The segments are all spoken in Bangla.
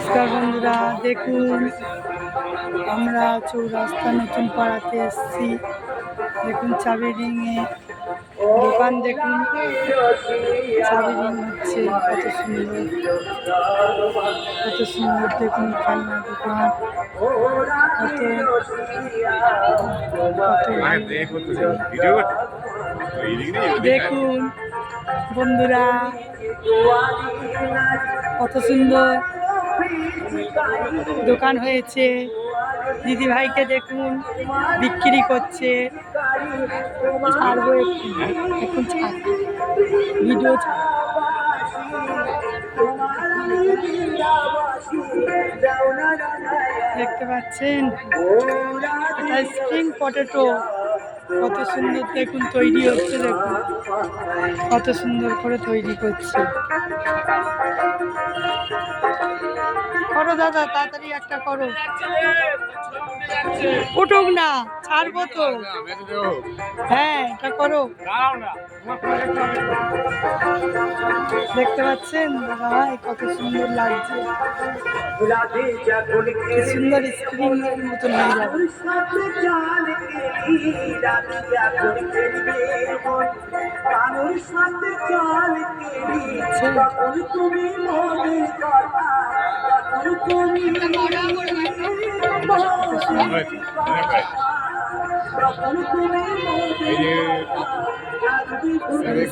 নমস্কার বন্ধুরা, দেখুন আমরা চৌরাস্তা নতুন পাড়াতে এসেছি। দেখুন চাবি রিংয়ে দোকান, দেখুন চাবি রিং হচ্ছে, কত সুন্দর কত সুন্দর। দেখুন খেলনা দোকান, কত দেখুন বন্ধুরা কত সুন্দর দোকান হয়েছে। দিদি ভাইকে দেখুন বিক্রি করছে। ছাড়বো এখন, ভিডিও দেখতে পাচ্ছেন, এটা স্প্রিং পটেটো, কত সুন্দর দেখুন তৈরি হচ্ছে। দেখুন কত সুন্দর করে তৈরি করছে। করো দাদা, তাড়াতাড়ি একটা করো। উঠুক না, ছাড়বো তো। হ্যাঁ, এটা করো। দেখতে পাচ্ছেন দাদা ভাই, কত সুন্দর লাগছে। সুন্দর স্ক্রিন মতন হয়ে যাবে।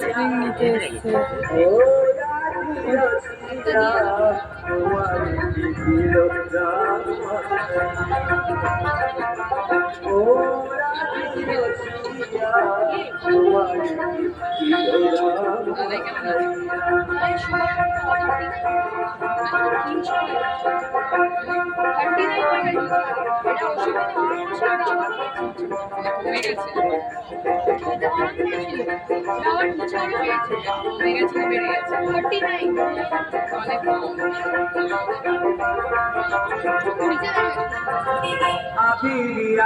স্ক্রিন নিতে এসছে।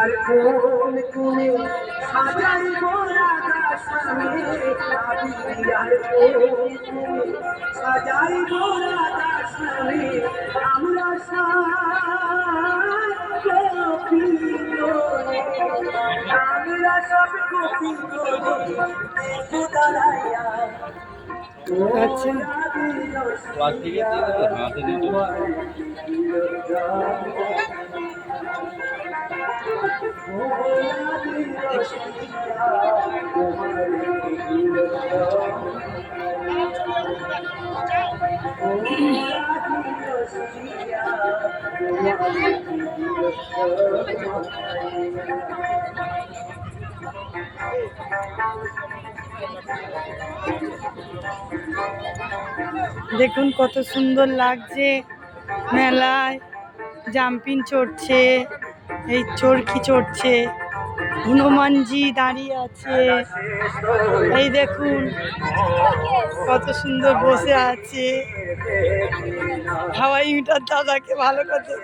আর কোন কোনে সাজাই গোরা দাসামে, আর কোন কোনে সাজাই গোরা দাসামে, আমরা সব কপি দেখে দাঁড়াইয়া। আচ্ছা, দেখুন কত সুন্দর লাগছে। মেলায় জাম্পিং চড়ছে, এই চরকি চড়ছে, হনুমানজি দাঁড়িয়ে আছে। এই দেখুন কত সুন্দর বসে আছে। হাওয়াই মিটার দাদাকে ভালো কথা,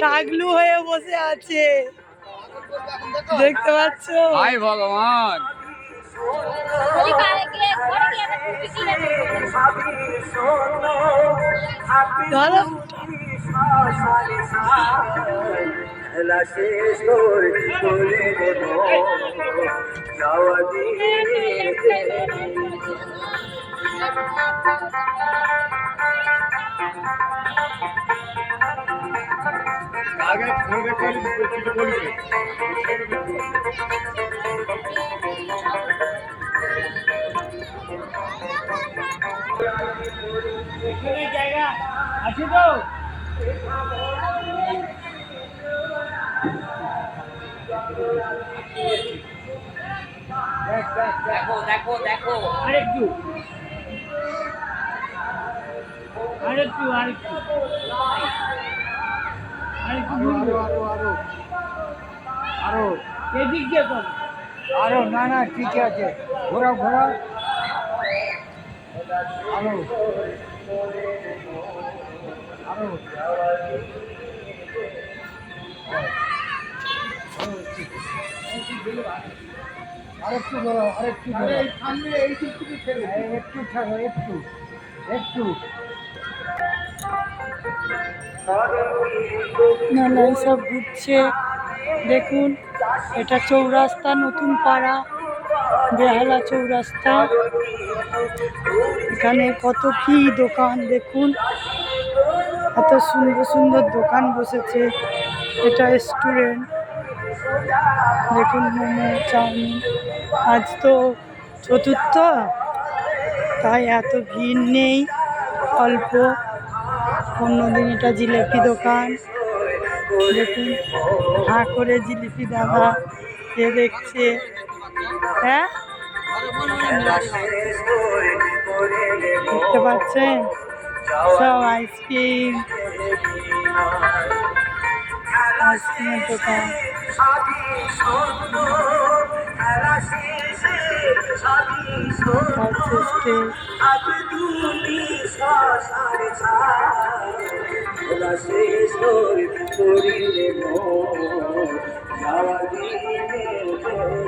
টাগলু হয়ে বসে আছে, দেখতে পাচ্ছ? হাই ভগবান, ধরো আগে ফোন রেখে বলবে। এখানে জায়গা আছে তো? দেখো দেখো দেখো, আরেকটু আরেকটু আরেকটু আরো এদিক দিয়ে কর, আরো না না ঠিক আছে, ঘোরা ঘোরা আরো আরো আরেকটু বড়, আরেকটু বড়, এই সামনে এই দিক থেকে একটু ছাড়ো, একটু একটু মেলায় সব ঘুরছে দেখুন। এটা চৌরাস্তা, নতুন পাড়া, বেহালা চৌরাস্তা। এখানে কত কি দোকান দেখুন, এত সুন্দর সুন্দর দোকান বসেছে। এটা রেস্টুরেন্ট দেখুন, মোমো, চাউমিন। আজ তো চতুর্থ, তাই এত ভিড় নেই, অল্প। অন্যদিন এটা জিলেপি দোকান দেখুন, হাঁ করে জিলিপি দাদা এ দেখছে। হ্যাঁ, দেখতে পাচ্ছেন সব আইসক্রিম, আইসক্রিমের দোকান। হচ্ছে স্টেজ।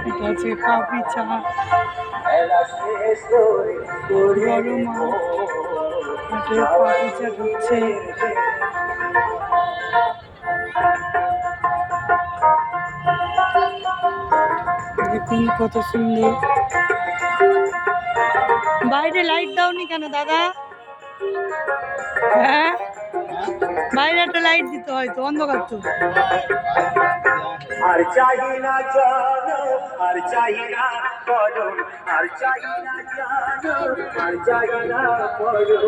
এটা হচ্ছে কাবলি চা, বড় মাঠ, মাঠে কাবলি চা ঢুকছে। দেখুন কত সুন্দর। বাইরে লাইট দাওনি কেন দাদা? হ্যাঁ, বাইরে একটা লাইট দিতে হয় তো, অন্ধকার তো। আর চাই না জানো, আর চাই না করো, আর চাই না জানো, আর চাই না করো,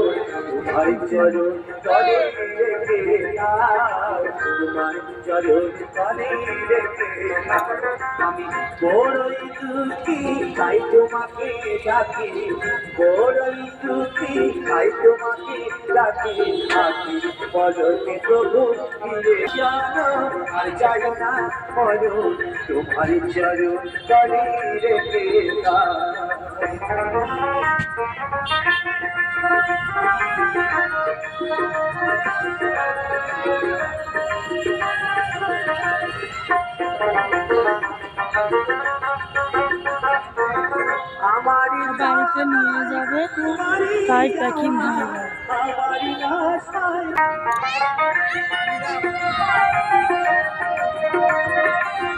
তোমার চরণ তলে রেখে দাও, তোমার চরণ তলে রেখে দাও। আমি বড়ই দুঃখী, তাই তোমাকে ডাকি, বড়ই দুঃখী, তাই তোমাকে ডাকি। আমি বলতে প্রভু ফিরে জানো, আর চাই না করো, তোমার চরণ তলে রেখে দাও। আমারই বাড়িতে নিয়ে যাবে, তাই প্যাকিং হয়ে গেল।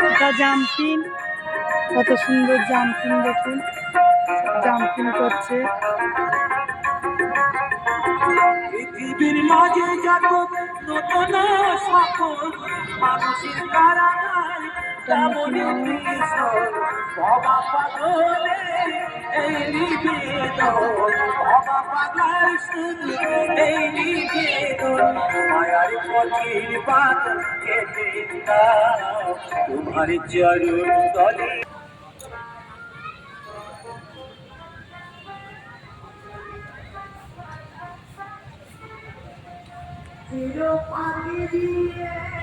এটা জাম্পিং, কত সুন্দর জাম্পিং দেখুন, জাম্পিং করছে। পৃথিবীর মাঝে যত নতুন সকল মানুষের কারাগার, তেমনই ভীষণ বাবা পাগলে এই নিবেদন, বাবা পাগলার শুধু এই নিবেদন। মায়ার পথের বাদ কেটে দাও, তোমার চরণ তলে। পানি দিয়ে